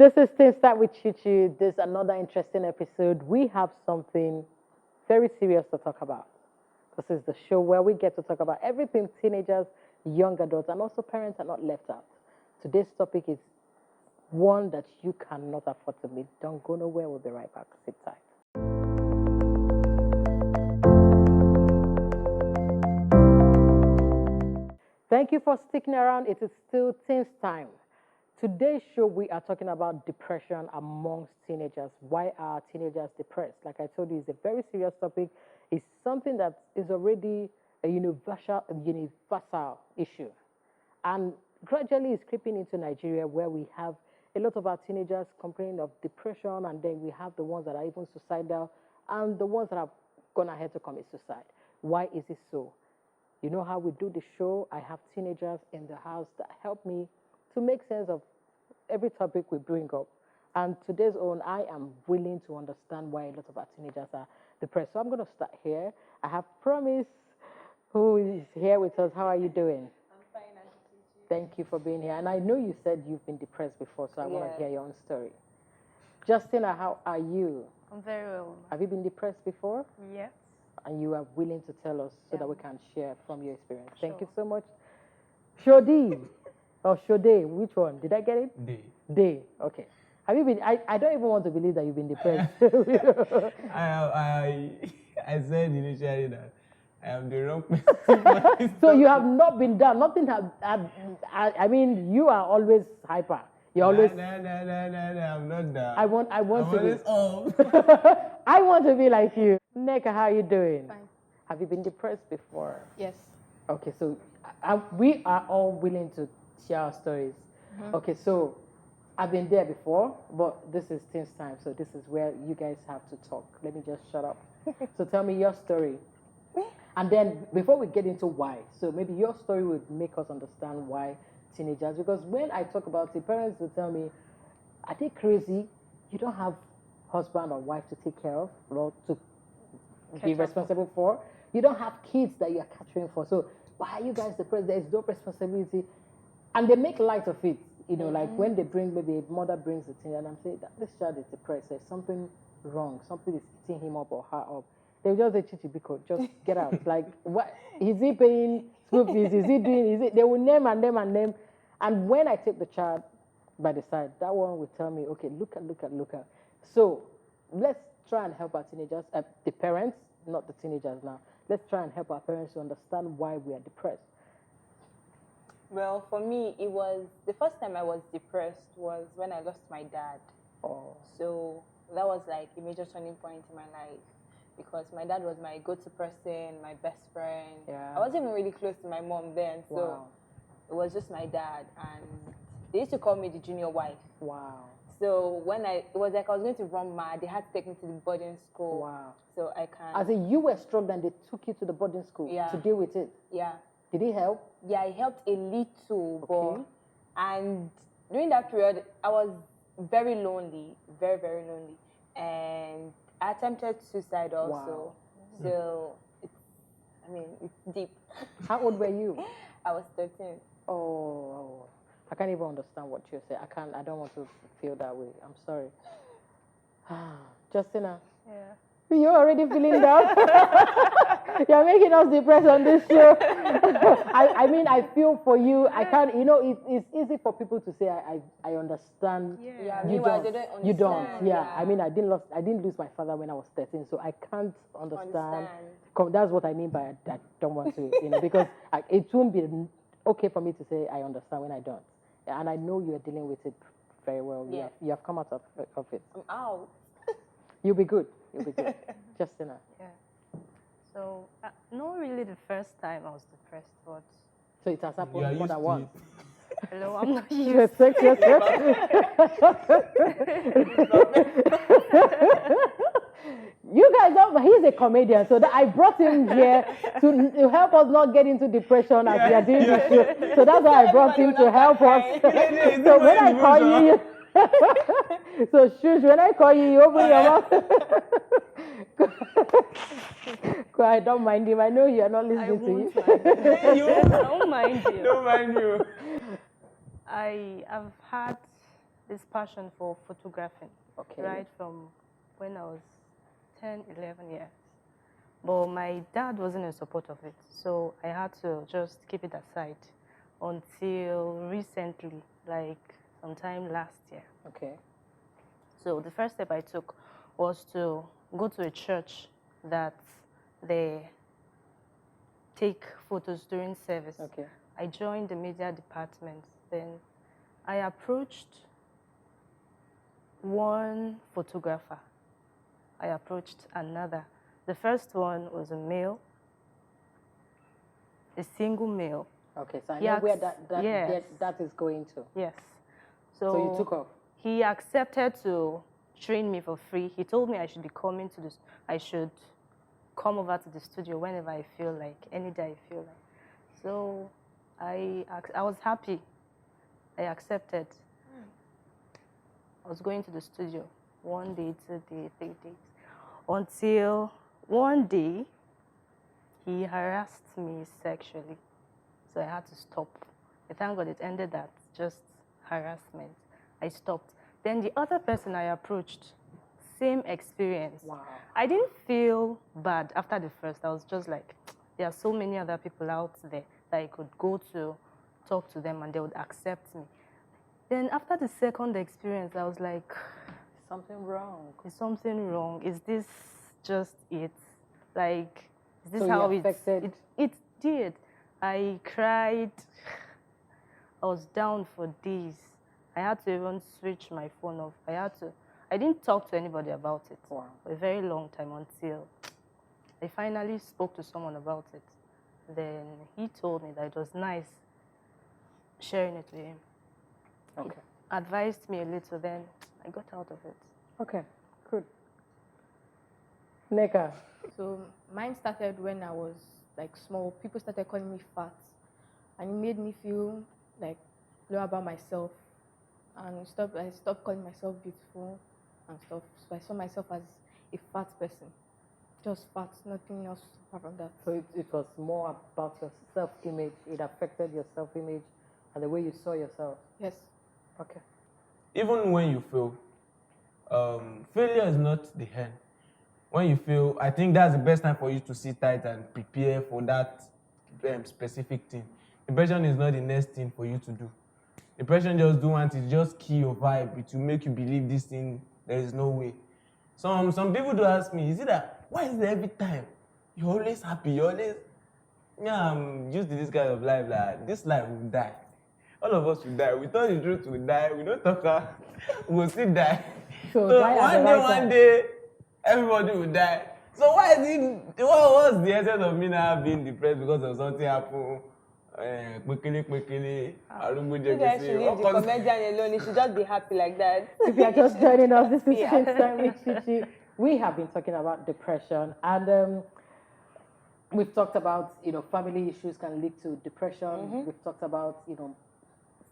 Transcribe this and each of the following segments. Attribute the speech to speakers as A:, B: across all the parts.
A: This is Things Start with Chichi. This is another interesting episode. We have something very serious to talk about. This is the show where we get to talk about everything teenagers, young adults, and also parents are not left out. Today's topic is one that you cannot afford to miss. Don't go nowhere. We'll be right back. Sit tight. Thank you for sticking around. It is still teens time. Today's show, we are talking about depression amongst teenagers. Why are teenagers depressed? Like I told you, it's a very serious topic. It's something that is already a universal issue. And gradually it's creeping into Nigeria, where we have a lot of our teenagers complaining of depression, and then we have the ones that are even suicidal and the ones that have gone ahead to commit suicide. Why is it so? You know how we do the show? I have teenagers in the house that help me to make sense of every topic we bring up. And today's own, I am willing to understand why a lot of our teenagers are depressed. So I'm going to start here. I have Promise, who is here with us. How are you doing?
B: I'm fine, Auntie.
A: Thank you for being here. And I know you said you've been depressed before, so I want to hear your own story. Justina, how are you?
B: I'm very well.
A: Have you been depressed before?
B: Yes.
A: And you are willing to tell us so that we can share from your experience.
B: Sure.
A: Thank you so much. Shodi, or Shode, which one? Did I get it?
C: Day.
A: Day, okay. Have you been, I don't even want to believe that you've been depressed.
C: I said initially that I am the wrong person.
A: So you have not been down, nothing I mean, you are always hyper. You're always...
C: No, I'm not down.
A: I want to be...
C: Off.
A: I want to be like you. Neka, how are you doing?
B: Fine.
A: Have you been depressed before?
B: Yes.
A: Okay, so we are all willing to share our stories. Mm-hmm. Okay, so I've been there before, but this is Teens Time, so this is where you guys have to talk. Let me just shut up. So tell me your story. And then before we get into why, so maybe your story would make us understand why teenagers, because when I talk about it, parents will tell me, are they crazy? You don't have husband or wife to take care of, or to be responsible for. You don't have kids that you're catering for. So why are you guys depressed? There is no responsibility. And they make light of it. You know, like when they bring, maybe a mother brings the thing, and I'm saying that this child is depressed. There's something wrong. Something is eating him up or her up. They just say, Chichi, Biko, just get out. Like, what? Is he paying school fees? Is he doing, they will name and name and name. And when I take the child by the side, that one will tell me, okay, look at. So let's try and help our teenagers, the parents, not the teenagers now. Let's try and help our parents to understand why we are depressed.
D: Well, for me, it was the first time I was depressed was when I lost my dad.
A: Oh.
D: So that was like a major turning point in my life, because my dad was my go-to person, my best friend.
A: Yeah.
D: I wasn't even really close to my mom then, so it was just my dad, and they used to call me the junior wife.
A: Wow.
D: So it was like I was going to run mad. They had to take me to the boarding school.
A: Wow.
D: So I can.
A: As in, you were struggling, they took you to the boarding school to deal with it.
D: Yeah.
A: Did it help?
D: Yeah, it helped a little,
A: Okay.
D: and during that period, I was very lonely, very, very lonely, and I attempted suicide also. Wow. So it's deep.
A: How old were you?
D: I was 13.
A: Oh, I can't even understand what you're saying. I don't want to feel that way. I'm sorry. Justina.
B: Yeah.
A: You're already feeling down. You're making us depressed on this show. I mean, I feel for you. I can't, it's easy for people to say, I understand.
D: Yeah,
A: you don't.
D: They don't understand.
A: You don't. Yeah. I mean, I didn't lose my father when I was 13, so I can't understand. That's what I mean by I don't want to, because it won't be okay for me to say I understand when I don't. And I know you're dealing with it very well.
D: Yeah.
A: You have come out of it.
D: I'm out.
A: You'll be good. Justina.
B: Yeah. So, not really the first time I was depressed, but...
A: So it has happened more than once.
B: Hello, I'm not used.
A: Respect yourself. You guys know he's a comedian, so that I brought him here to help us not get into depression as we are doing this show. So that's why I brought him to help us. So when I call you, so shush, when I call you, you open your mouth. I don't mind him. I know you are not listening to you.
B: I won't mind you.
C: Don't mind you.
B: I've had this passion for photographing,
A: Okay.
B: right from when I was 10, 11 years. But my dad wasn't in support of it, so I had to just keep it aside until recently, like sometime last year.
A: Okay.
B: So the first step I took was to go to a church that they take photos during service.
A: Okay.
B: I joined the media department. Then I approached one photographer. I approached another. The first one was a male, a single male.
A: Okay, so I
B: He
A: know where
B: yes.
A: that is going to.
B: Yes.
A: So you took off?
B: He accepted to train me for free. He told me I should be coming to this. I should come over to the studio whenever I feel like, any day I feel like. So I was happy. I accepted. I was going to the studio 1 day, 2 days, 3 days, until one day he harassed me sexually. So I had to stop. And thank God it ended at just harassment. I stopped. Then the other person I approached, same experience.
A: Wow.
B: I didn't feel bad after the first. I was just like, there are so many other people out there that I could go to, talk to them, and they would accept me. Then after the second experience, I was like,
A: something wrong.
B: is something wrong? Is this just it? Like, is this
A: So
B: how
A: you affected?
B: it did. I cried. I was down for days. I had to even switch my phone off. I didn't talk to anybody about it
A: Wow.
B: for a very long time until I finally spoke to someone about it. Then he told me that it was nice sharing it with him.
A: Okay.
B: He advised me a little, then I got out of it.
A: Okay, good. Neka.
E: So mine started when I was like small. People started calling me fat, and it made me feel like low about myself. And I stopped calling myself beautiful and stuff. So I saw myself as a fat person, just fat, nothing else apart from that.
A: So it was more about your self-image. It affected your self-image and the way you saw yourself.
E: Yes.
A: Okay.
C: Even when you fail, failure is not the end. When you fail, I think that's the best time for you to sit tight and prepare for that specific thing. Depression is not the next thing for you to do. Depression just do one thing, just kill your vibe. It will make you believe this thing, there is no way. Some people do ask me, is it that, why is it every time you're always happy, you're always, yeah, I'm used to this kind of life, like, this life will die. All of us will die. We thought the truth will die. We don't talk, we'll still die.
A: So
C: one day, everybody will die. So why is it, what's the essence of me now being depressed because of something happened? Quickly,
D: You guys should leave the comedian alone. You should just be happy like that.
A: If you are just joining us, this is Tense Time with Chichi. We have been talking about depression, and we've talked about, family issues can lead to depression.
D: Mm-hmm.
A: We've talked about,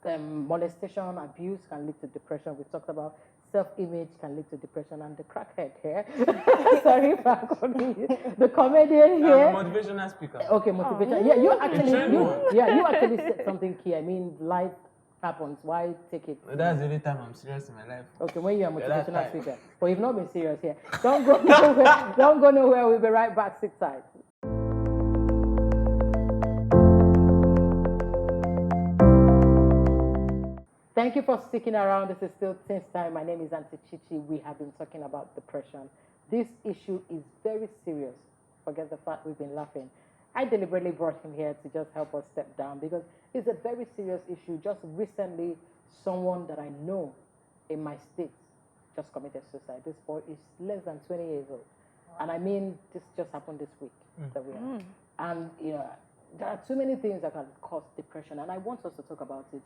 A: molestation, abuse can lead to depression. We've talked about self-image can lead to depression, and the crackhead here, sorry if I'm calling you, the comedian here.
C: I'm a motivational speaker.
A: Okay, motivation. Yeah, you actually said something key. I mean, life happens. Why take it?
C: That's the only time I'm serious in my life.
A: Okay, when you're a motivational speaker. But you've not been serious here. Don't go nowhere. Don't go nowhere. We'll be right back. Sit tight. Thank you for sticking around. This is still Tense Time. My name is Auntie Chichi. We have been talking about depression. This issue is very serious. Forget the fact we've been laughing. I deliberately brought him here to just help us step down because it's a very serious issue. Just recently, someone that I know in my state just committed suicide. This boy is less than 20 years old. Wow. And I mean, this just happened this week that we are. And, there are too many things that can cause depression. And I want us to talk about it.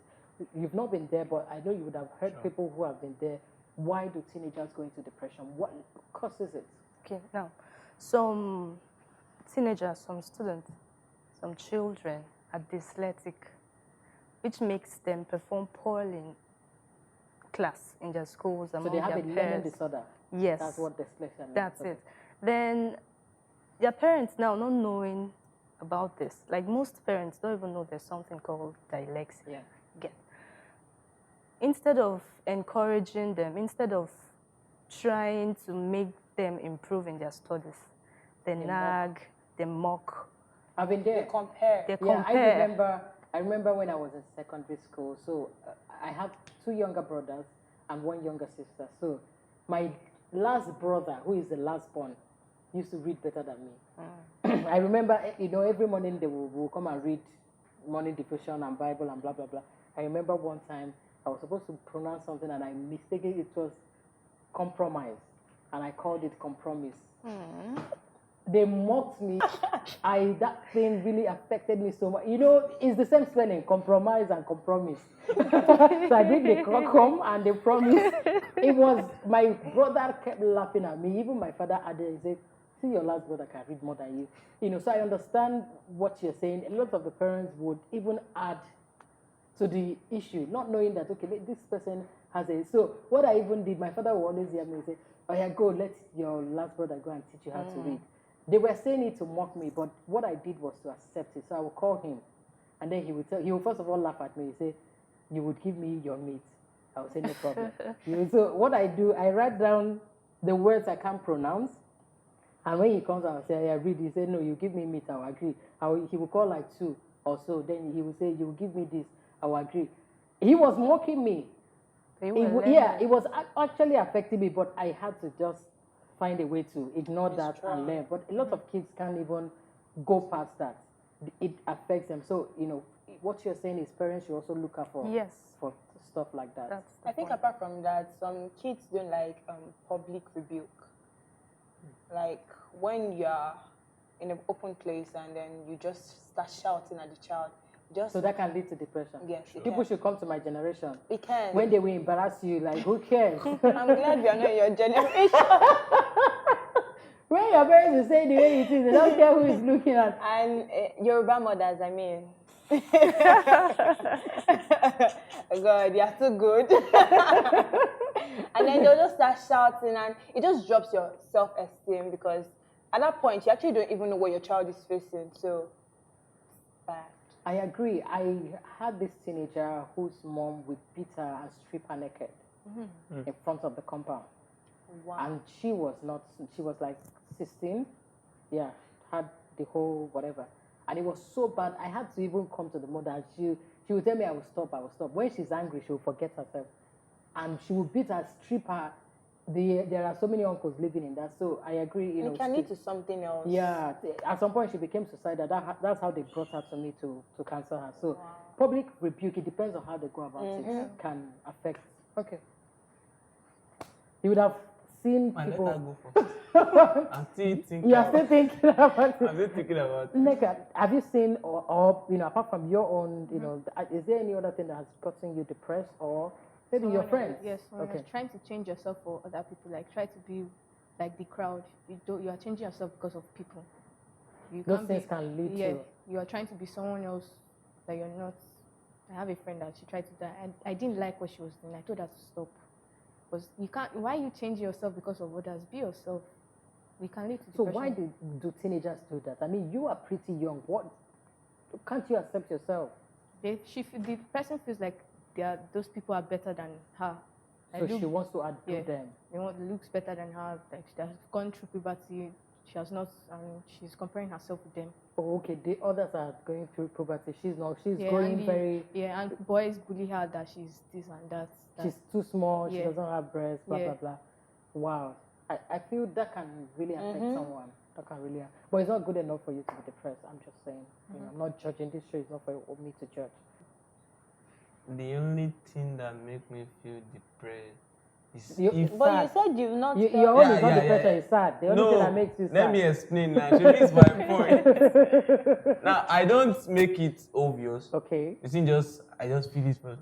A: You've not been there, but I know you would have heard people who have been there. Why do teenagers go into depression? What causes it?
B: Okay, now, some teenagers, some students, some children are dyslexic, which makes them perform poorly in class, in their schools, among
A: their
B: their
A: peers. So they have a learning
B: peers.
A: disorder?
B: Yes.
A: That's what dyslexia means.
B: That's it. Then their parents now not knowing about this. Like most parents don't even know there's something called dyslexia.
A: Yeah.
B: Get. instead of encouraging them, instead of trying to make them improve in their studies, they nag, they mock.
A: I've been there.
D: They compare.
B: They
A: Yeah,
B: compare.
A: I remember when I was in secondary school. So I have 2 younger brothers and 1 younger sister. So my last brother, who is the last born, used to read better than me. I remember, every morning they will come and read morning devotion and Bible and blah, blah, blah. I remember one time I was supposed to pronounce something and I mistakenly, it was compromise. And I called it compromise. They mocked me. That thing really affected me so much. It's the same spelling, compromise and compromise. So I bring the come and the promise. It was, my brother kept laughing at me. Even my father added, he said, see, your last brother can read more than you. So I understand what you're saying. A lot of the parents would even add to the issue, not knowing that, okay, this person has a... So what I even did, my father would always hear me say, oh yeah, go, let your last brother go and teach you how to read. They were saying it to mock me, but what I did was to accept it. So I would call him, and then he would first of all laugh at me. He say, you would give me your meat. I would say, no problem. So what I do, I write down the words I can't pronounce, and when he comes out and say, I read, he say, no, you give me meat, I will agree. He will call like 2 or so. Then he will say, you will give me this, I will agree. He was mocking me. It was actually affecting me, but I had to just find a way to ignore that and learn. But a lot of kids can't even go past that. It affects them. So, what you're saying is parents should also look out for stuff like that.
D: I think apart from that, some kids don't like public rebuke. Like when you're in an open place and then you just start shouting at the child.
A: So that can lead to depression.
D: Yes,
A: people should come to my generation.
D: It can.
A: When they will embarrass you, like, who cares?
D: I'm glad we are not your generation.
A: When your parents will say the way it is, they don't care who is looking at.
D: And Yoruba mothers, I mean. God, you are too good. And then they'll just start shouting and it just drops your self-esteem because at that point, you actually don't even know what your child is facing. So, bad.
A: I agree. I had this teenager whose mom would beat her and strip her naked in front of the compound.
D: Wow.
A: And she was like 16. Yeah, had the whole whatever. And it was so bad. I had to even come to the mother. She would tell me I will stop. When she's angry, she will forget herself. And she would beat her, strip her. There are so many uncles living in that. So I agree,
D: It can lead to something else.
A: Yeah. At some point, she became suicidal. That's how they brought her to me to cancel her. So public rebuke, it depends on how they go about it, can affect. Okay. You would have seen people...
C: Let her go first. I'm still thinking.
A: You are still thinking about it.
C: I'm still thinking about it.
A: Neka, have you seen, or apart from your own, is there any other thing that has gotten you depressed or... Maybe your friends.
E: Yes, when you're trying to change yourself for other people, like try to be like the crowd. You are changing yourself because of people.
A: Those things can lead to...
E: You are trying to be someone else that you're not. I have a friend that she tried to die, and I didn't like what she was doing. I told her to stop. Because you can't. Why you change yourself because of others? Be yourself. We can lead to depression.
A: So why do teenagers do that? I mean, you are pretty young. What can't you accept yourself?
E: The person feels like those people are better than her.
A: So she wants to outdo them.
E: Looks better than her. Like she has gone through puberty. She has not, and she's comparing herself with them.
A: Oh, okay. The others are going through puberty. She's not. She's going very.
E: Yeah, and boys bully her that she's this and that.
A: She's too small. She doesn't have breasts. Blah blah blah. Wow. I feel that can really affect someone. That can really. But it's not good enough for you to be depressed. I'm just saying. I'm not judging. This show is not for me to judge.
C: The only thing that makes me feel depressed is
D: But you said you've not...
A: Your own is not depression, it's sad. The only thing that makes you sad.
C: Let me explain now. She missed my point. Now, I don't make it obvious.
A: Okay.
C: I just feel this, but...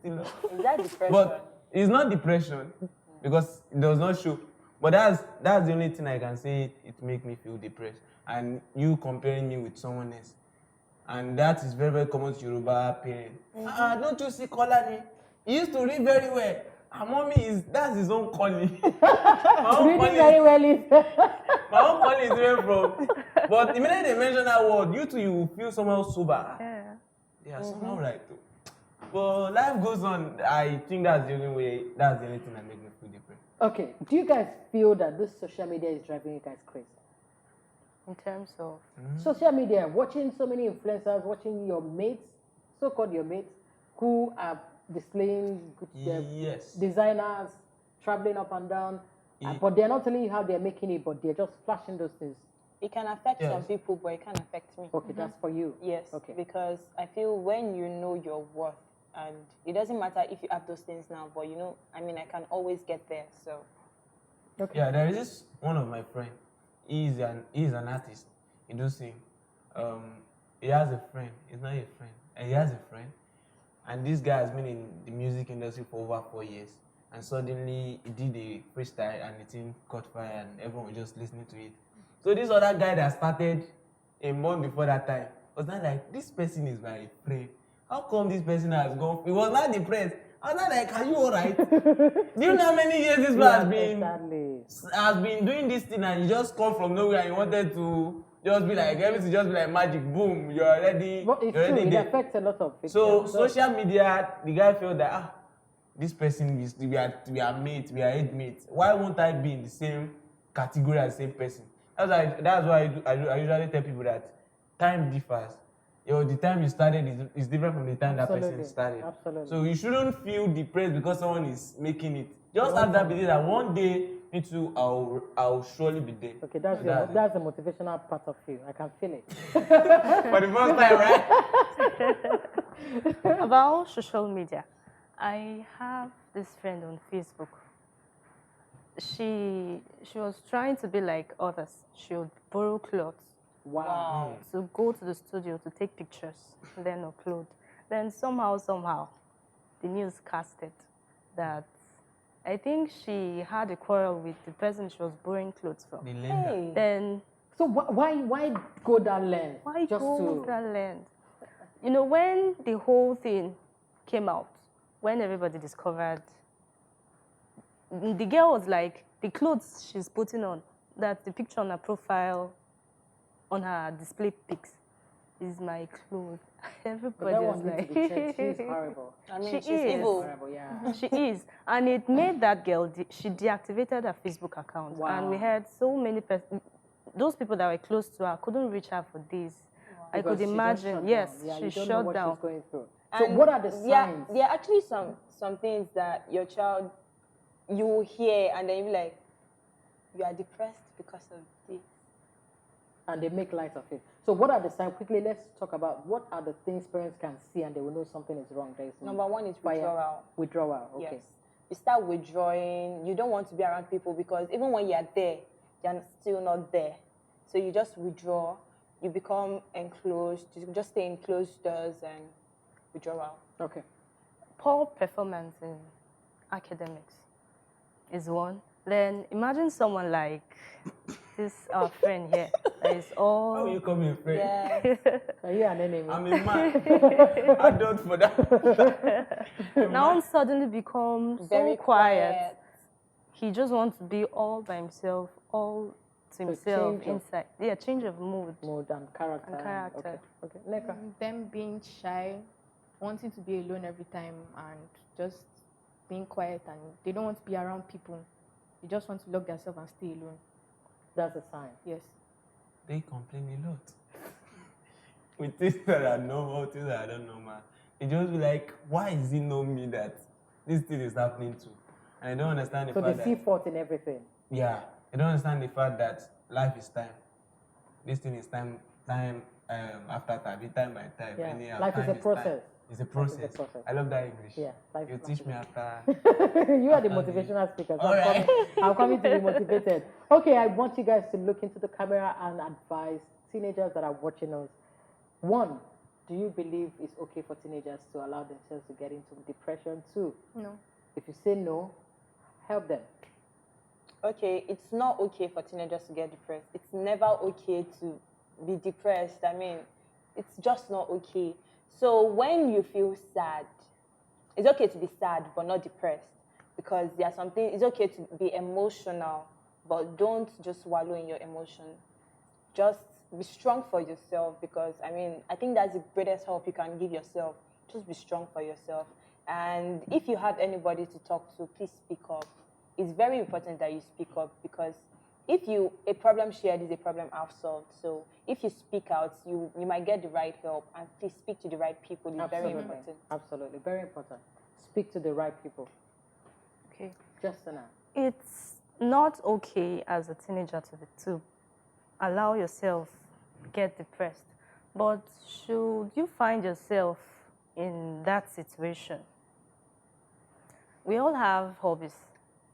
D: Is that depression?
C: But it's not depression, because it does not show. But that's the only thing I can say it make me feel depressed. And you comparing me with someone else. And that is very, very common to Yoruba parents. Don't you see Kolani? He used to read very well. And mommy that's his own calling.
A: Reading very well is...
C: My own calling is very from. But the minute they mention that word, you will feel somehow sober.
B: Yeah.
C: They are somehow like, But life goes on. I think that's the only way. That's the only thing that makes me feel depressed.
A: Okay, do you guys feel that this social media is driving you guys crazy?
B: In terms of
A: Social media, watching so many influencers, watching your mates, so-called your mates, who are displaying
C: Yes.
A: designers, traveling up and down, but they're not telling you how they're making it, but they're just flashing those things.
D: It can affect some people, but it can't affect me.
A: Okay, that's for you.
D: Yes.
A: Okay.
D: Because I feel when you know your worth, and it doesn't matter if you have those things now, but you know, I mean, I can always get there. So.
A: Okay.
C: Yeah, there is this one of my friend. He's an artist. He do sing. He has a friend. He's not a friend. He has a friend, and this guy has been in the music industry for over 4 years. And suddenly he did a freestyle, and the thing caught fire, and everyone was just listening to it. So this other guy that started a month before that time was not like, this person is my friend. How come this person has gone? He was not depressed. I was not like, are you alright? Do you know how many years this man has been doing this thing, and you just come from nowhere and you wanted to just be like, everything just be like magic, boom, you're already,
A: But it's
C: you're already
A: true,
C: there.
A: it affects a lot of people.
C: So social media, the guy felt that, this person is, we are mates, we are age mates. Why won't I be in the same category as the same person? That's why I usually tell people that time differs. The time you started is different from the time that person started.
A: Absolutely.
C: So you shouldn't feel depressed because someone is making it. Just have that belief that one day, me too, I'll surely be there.
A: Okay, that's the motivational part of you. I can feel it.
C: For the first time, right?
B: about social media, I have this friend on Facebook. She was trying to be like others. She would borrow clothes.
A: Wow.
B: To go to the studio to take pictures, then upload. Then somehow, the news casted that I think she had a quarrel with the person she was borrowing clothes from.
C: The lender.
D: Hey.
B: Then
A: So why go that length?
B: why go that length? You know, when the whole thing came out, when everybody discovered, the girl was like, the clothes she's putting on, that the picture on her profile, on her display pics, is my clothes. Everybody
A: That
B: was
A: one needs
B: like,
A: to be checked. She's horrible.
D: I mean,
B: She
D: she's
B: is.
D: evil.
A: Horrible, yeah.
B: she is. And it made that girl, she deactivated her Facebook account.
A: Wow.
B: And we had so many those people that were close to her couldn't reach her for days. I
A: Because
B: could
A: she just
B: imagine,
A: shut
B: yes,
A: down. Yeah,
B: she
A: you don't know
B: shut
A: what
B: down.
A: she's going through. So
D: And
A: what are the signs?
D: there are actually some things that your child, you will hear and then you'll be like, you are depressed because of this.
A: And they make light of it. So what are the signs? Quickly, let's talk about what are the things parents can see and they will know something is wrong. There is
D: Number one is withdrawal.
A: Withdrawal, okay.
D: Yes. You start withdrawing. You don't want to be around people because even when you're there, you're still not there. So you just withdraw. You become enclosed. You just stay in closed doors and withdrawal.
A: Okay.
B: Poor performance in academics is one. Then imagine someone like this, our friend here, that is all.
C: How will you call me a friend?
D: Yes.
A: Are you an enemy?
C: I'm a man. I don't for that.
B: Now suddenly becomes
D: Very
B: so quiet. He just wants to be all by himself, all to himself
A: change of-
B: inside. Yeah, change of mood.
A: Mood and character.
B: And character.
A: Okay. Neka.
E: Them being shy, wanting to be alone every time, and just being quiet, and they don't want to be around people. They just want to lock themselves and stay alone.
A: That's a sign.
E: Yes.
C: They complain a lot. With things that are normal, things that are not normal. They just be like, why is it not me that this thing is happening to? And I don't understand the
A: So
C: fact
A: they see
C: that...
A: fault in everything.
C: Yeah. I don't understand the fact that life is time. This thing is time after time, time by time.
A: Yeah.
C: Anyhow,
A: Life is
C: time
A: a process.
C: Time. It's a process.
A: Life is a process.
C: I love that English.
A: Yeah, life
C: You
A: is
C: teach me after...
A: You are the motivational speaker. So
C: All right.
A: I'm coming to be motivated. Okay, I want you guys to look into the camera and advise teenagers that are watching us. One, do you believe it's okay for teenagers to allow themselves to get into depression? Two,
E: No.
A: if you say no, help them.
D: Okay, it's not okay for teenagers to get depressed. It's never okay to be depressed. I mean, it's just not okay. So when you feel sad, it's okay to be sad but not depressed, because there's something. It's okay to be emotional, but don't just wallow in your emotion. Just be strong for yourself, because I mean, I think that's the greatest help you can give yourself. just be strong for yourself. And if you have anybody to talk to, please speak up. It's very important that you speak up, because if a problem shared is a problem half solved. So if you speak out, you might get the right help, and please speak to the right people. It's very important.
A: Absolutely, very important. Speak to the right people.
B: Okay.
A: Justina.
B: It's not okay as a teenager to allow yourself get depressed. But should you find yourself in that situation, we all have hobbies.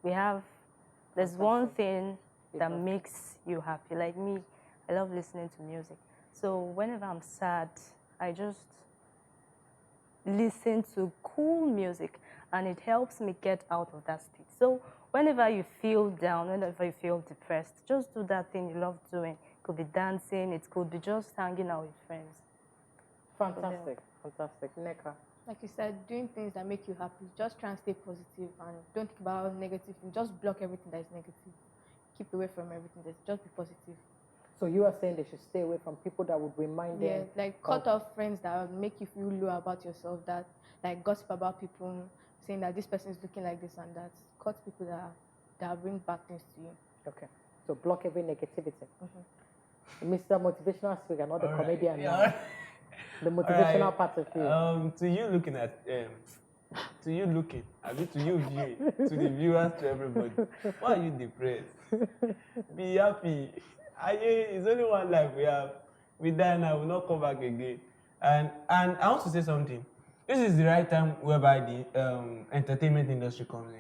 B: There's one thing that makes you happy. Like me, I love listening to music. So whenever I'm sad, I just listen to cool music, and it helps me get out of that state. So whenever you feel down, whenever you feel depressed, just do that thing you love doing. It could be dancing, it could be just hanging out with friends.
A: Fantastic, fantastic. Neka.
E: Like you said, doing things that make you happy. Just try and stay positive and don't think about negative things. Just block everything that is negative. Keep away from everything that's just be positive.
A: So you are saying they should stay away from people that would remind them?
E: Yeah, like cut off friends that would make you feel low about yourself, that like gossip about people, saying that this person is looking like this and that. Cut people that bring bad things to you.
A: Okay. So block every negativity. Mr. Motivational Speaker, not the comedian now.
C: Yeah.
A: The motivational part of you.
C: To you looking at, to you looking, I mean to you viewing, to the viewers, to everybody. Why are you depressed? Be happy. It's only one life we have. We die now, we'll not come back again. And I want to say something. This is the right time whereby the entertainment industry comes in.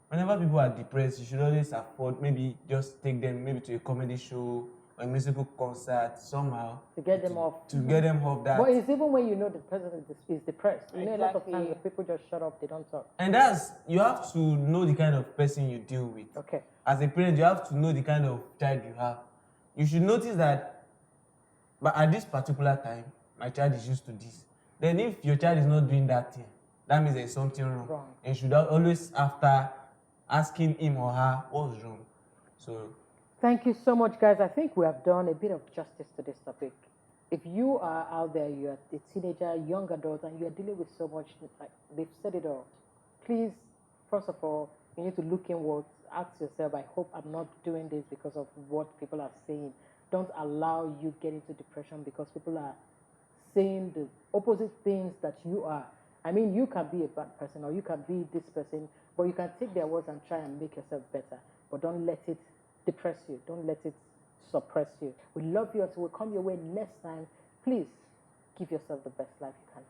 C: Whenever people are depressed, you should always afford, maybe just take them maybe to a comedy show, a musical concert somehow
A: to get them off.
C: To get them off that.
A: But it's even when you know the person is depressed. You know, a lot of times the people just shut up, they don't talk.
C: And you have to know the kind of person you deal with.
A: Okay.
C: As a parent, you have to know the kind of child you have. You should notice that, but at this particular time, my child is used to this. Then if your child is not doing that thing, that means there's something wrong. And you should always, after asking him or her, what's wrong? So.
A: Thank you so much, guys. I think we have done a bit of justice to this topic. If you are out there, you're a teenager, young adult, and you're dealing with so much, like they've said it all, please, first of all, you need to look inwards, ask yourself, I hope I'm not doing this because of what people are saying. Don't allow you get into depression because people are saying the opposite things that you are. I mean, you can be a bad person or you can be this person, but you can take their words and try and make yourself better. But don't let it depress you. Don't let it suppress you. We love you until we come your way next time. Please give yourself the best life you can.